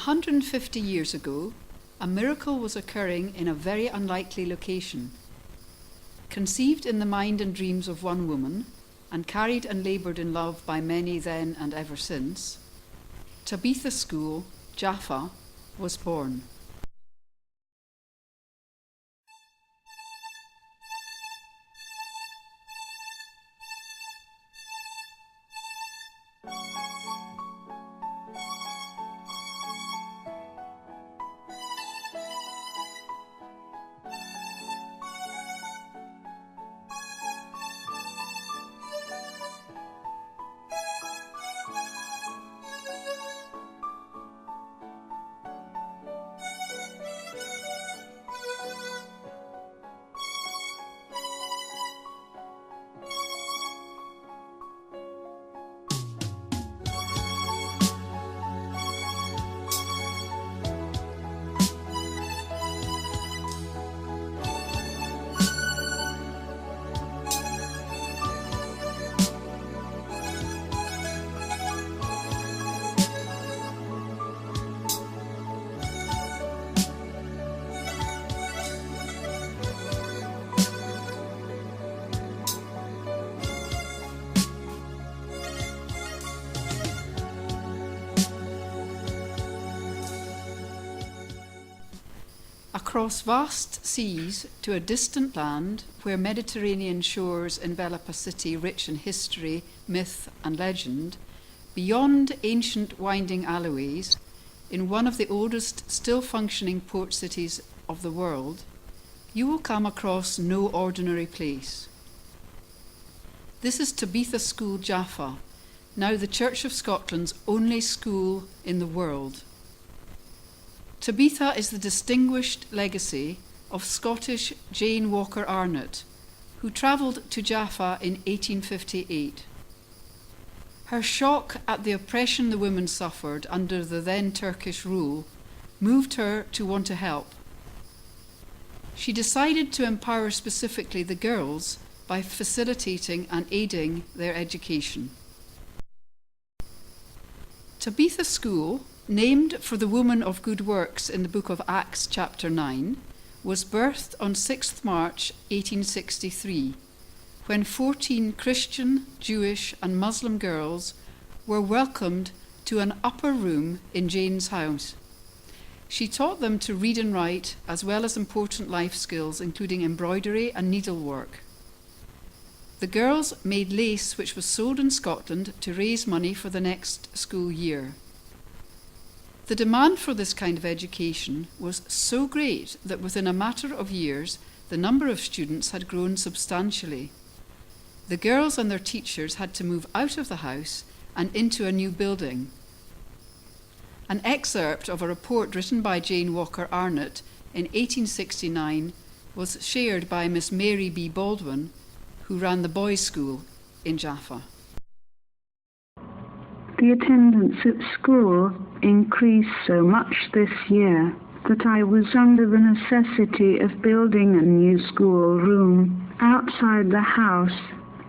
150 years ago, a miracle was occurring in a very unlikely location. Conceived in the mind and dreams of one woman, and carried and laboured in love by many then and ever since, Tabeetha School, Jaffa, was born. Across vast seas to a distant land where Mediterranean shores envelop a city rich in history, myth and legend, beyond ancient winding alleyways, in one of the oldest still functioning port cities of the world, you will come across no ordinary place. This is Tabeetha School, Jaffa, now the Church of Scotland's only school in the world. Tabeetha is the distinguished legacy of Scottish Jane Walker Arnott, who travelled to Jaffa in 1858. Her shock at the oppression the women suffered under the then Turkish rule moved her to want to help. She decided to empower specifically the girls by facilitating and aiding their education. Tabeetha School, named for the woman of good works in the book of Acts chapter 9, was birthed on 6th March 1863, when 14 Christian, Jewish and Muslim girls were welcomed to an upper room in Jane's house. She taught them to read and write, as well as important life skills, including embroidery and needlework. The girls made lace which was sold in Scotland to raise money for the next school year. The demand for this kind of education was so great that within a matter of years, the number of students had grown substantially. The girls and their teachers had to move out of the house and into a new building. An excerpt of a report written by Jane Walker Arnott in 1869 was shared by Miss Mary B. Baldwin, who ran the boys' school in Jaffa. The attendance at school increased so much this year that I was under the necessity of building a new schoolroom outside the house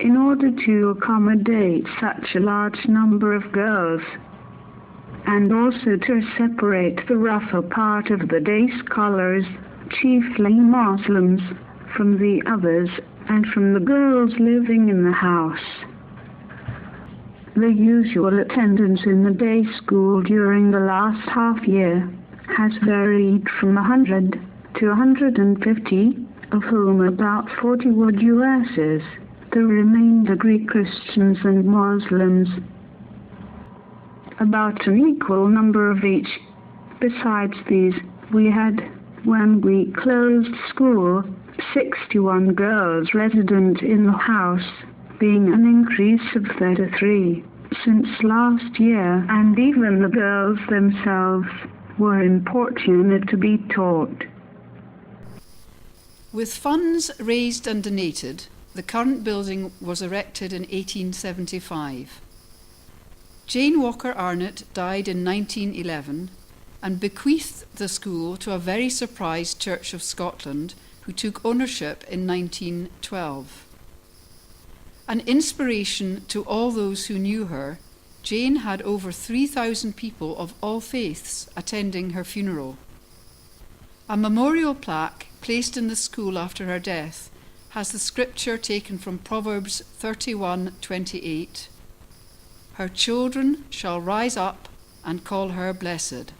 in order to accommodate such a large number of girls, and also to separate the rougher part of the day scholars, chiefly Muslims, from the others and from the girls living in the house. The usual attendance in the day school during the last half year has varied from 100 to 150, of whom about 40 were Jewesses, the remainder Greek Christians and Muslims. About an equal number of each. Besides these, we had, when we closed school, 61 girls resident in the house, being an increase of 33 since last year, and even the girls themselves were importunate to be taught. With funds raised and donated, the current building was erected in 1875. Jane Walker Arnott died in 1911 and bequeathed the school to a very surprised Church of Scotland, who took ownership in 1912. An inspiration to all those who knew her, Jane had over 3,000 people of all faiths attending her funeral. A memorial plaque placed in the school after her death has the scripture taken from Proverbs 31:28. Her children shall rise up and call her blessed.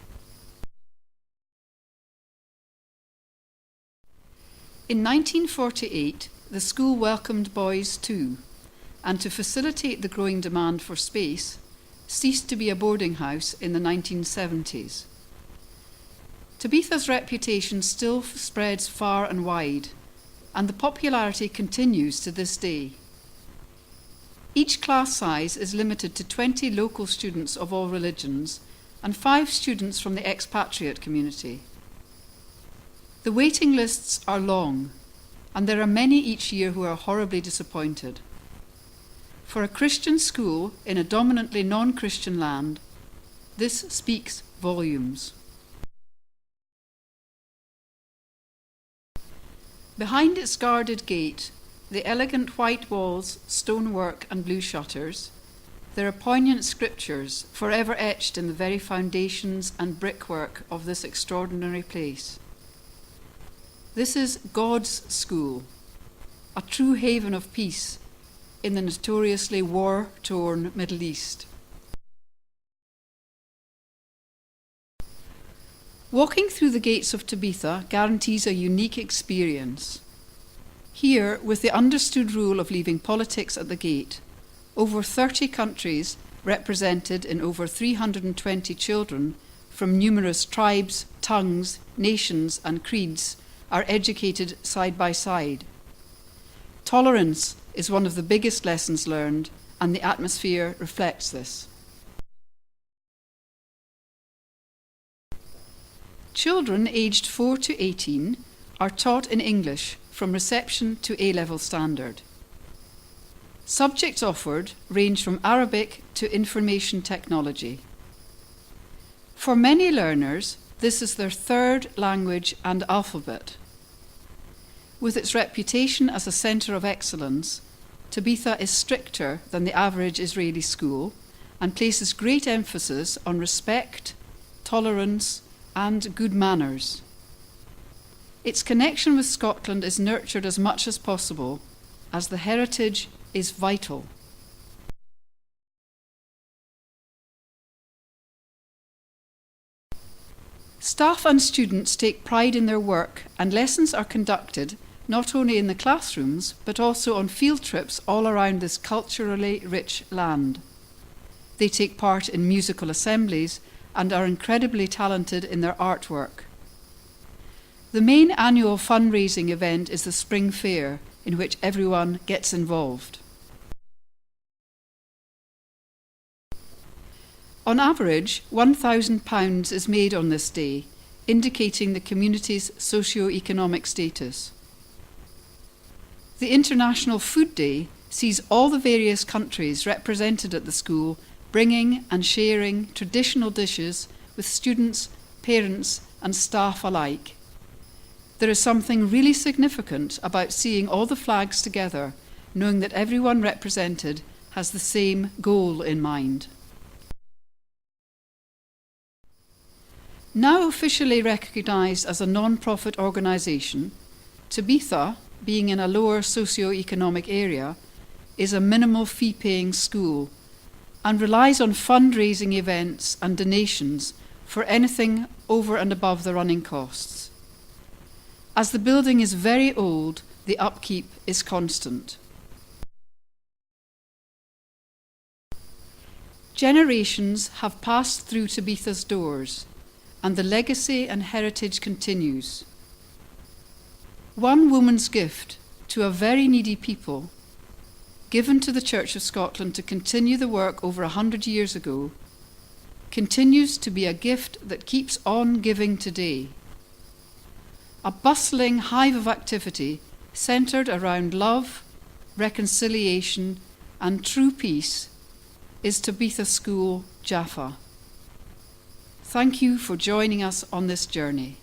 In 1948, the school welcomed boys too, and to facilitate the growing demand for space, ceased to be a boarding house in the 1970s. Tabeetha's reputation still spreads far and wide, and the popularity continues to this day. Each class size is limited to 20 local students of all religions and 5 students from the expatriate community. The waiting lists are long, and there are many each year who are horribly disappointed. For a Christian school in a dominantly non-Christian land, this speaks volumes. Behind its guarded gate, the elegant white walls, stonework and blue shutters, there are poignant scriptures forever etched in the very foundations and brickwork of this extraordinary place. This is God's school, a true haven of peace in the notoriously war-torn Middle East. Walking through the gates of Tabeetha guarantees a unique experience. Here, with the understood rule of leaving politics at the gate, over 30 countries represented in over 320 children from numerous tribes, tongues, nations and creeds are educated side by side. Tolerance is one of the biggest lessons learned, and the atmosphere reflects this. Children aged 4 to 18 are taught in English from reception to A-level standard. Subjects offered range from Arabic to information technology. For many learners, this is their third language and alphabet. With its reputation as a centre of excellence, Tabeetha is stricter than the average Israeli school and places great emphasis on respect, tolerance, and good manners. Its connection with Scotland is nurtured as much as possible, as the heritage is vital. Staff and students take pride in their work, and lessons are conducted not only in the classrooms but also on field trips all around this culturally rich land. They take part in musical assemblies and are incredibly talented in their artwork. The main annual fundraising event is the Spring Fair, in which everyone gets involved. On average, £1,000 is made on this day, indicating the community's socio-economic status. The International Food Day sees all the various countries represented at the school bringing and sharing traditional dishes with students, parents and staff alike. There is something really significant about seeing all the flags together, knowing that everyone represented has the same goal in mind. Now officially recognised as a non-profit organisation, Tabeetha, being in a lower socio-economic area, is a minimal fee-paying school and relies on fundraising events and donations for anything over and above the running costs. As the building is very old, the upkeep is constant. Generations have passed through Tabeetha's doors, and the legacy and heritage continues. One woman's gift to a very needy people, given to the Church of Scotland to continue the work over 100 years ago, continues to be a gift that keeps on giving today. A bustling hive of activity centred around love, reconciliation and true peace is Tabeetha School, Jaffa. Thank you for joining us on this journey.